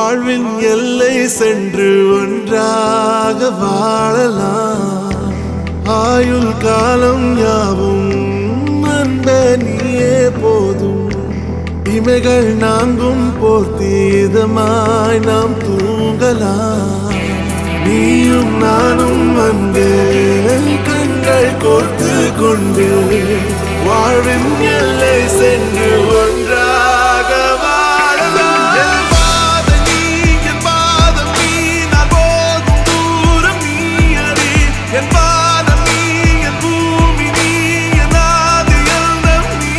வாழ்வின் எல்லை சென்று ஒன்றாக வாழலாம். ஆயுள் காலம் யாவும் அன்பே நீயே போதும். இமைகள் நான்கும் போர்த்தி இதமாய் நாம் தூங்கலாம். நீயும் நானும் அன்பே கண்கள் கோர்த்து கொண்டு வாழ்வின் எல்லை சென்று ஒன்றாக வாழலாம். என் பாதம் நீ, என் பாதம் நீ, நான் போகும் தூரம் நீ அறி. என் பாதம் நீ, என் பூமி நீ, என் ஆதி எல்லாம் நீ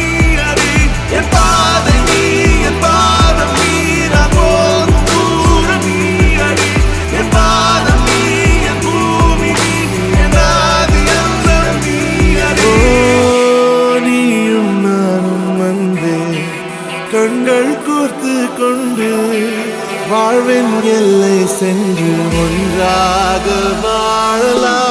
அறி. என் பாதம் நீ, என் பாதம் நீ, நான் போகும் தூரம் நீ அறி. என் பாதம் நீ, என் பூமி நீ, என் ஆதி எல்லாம் நீ அறி. நீயும் நானும் அன்பே கண்கள் கோர்த்து கொண்டு வாழ்வின் எல்லை சென்று ஒன்றாக வாழலாம்.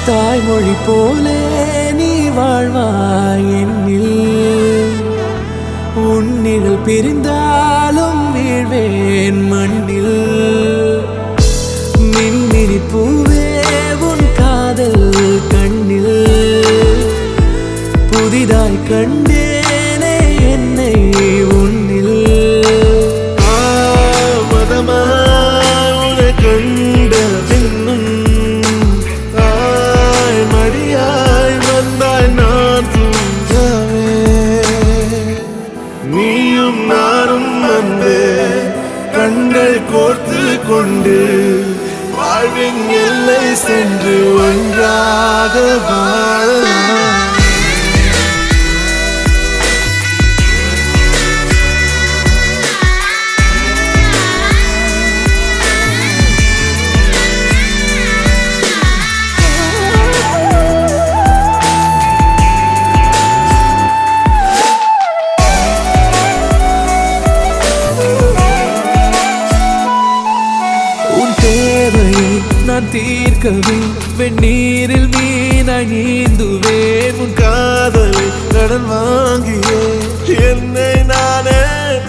தாய்மொழி போலே நீ வாழ்வாய் என்னில். உன்னிகள் பிரிந்தாலும் வீழ்வேன் மண்ணில். மின்மினி பூவே உன் காதல் கண்ணில். புதிதாய் கண்டேனே என்னை உன்னில். மதமாய் உன்னை கண்ட பின்னும் மடியாய் வந்தாய் நான் தூங்கவே. நீயும் நானும் அன்பே கண்கள் கோர்த்து கொண்டு வாழ்வின் எல்லை சென்று ஒன்றாக வாழலாம். நான் தீர்க்கவே வெந்நீரில் மீனாய் நீந்துவேன். உன் காதலை கடன் வாங்கியே என்னை நானே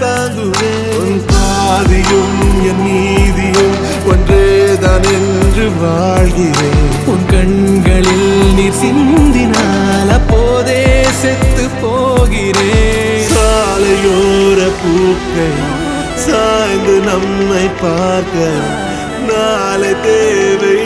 தாங்குவேன். உன் பாதியும் என் நீதியும் ஒன்றேதான் என்று வாழ்கிறேன். உன் கண்களில் நீர் சிந்தினால் அப்போதே செத்து போகிறேன். சாலையோர பூக்கள் சாய்ந்து நம்மை பார்க்க நாளை தேவை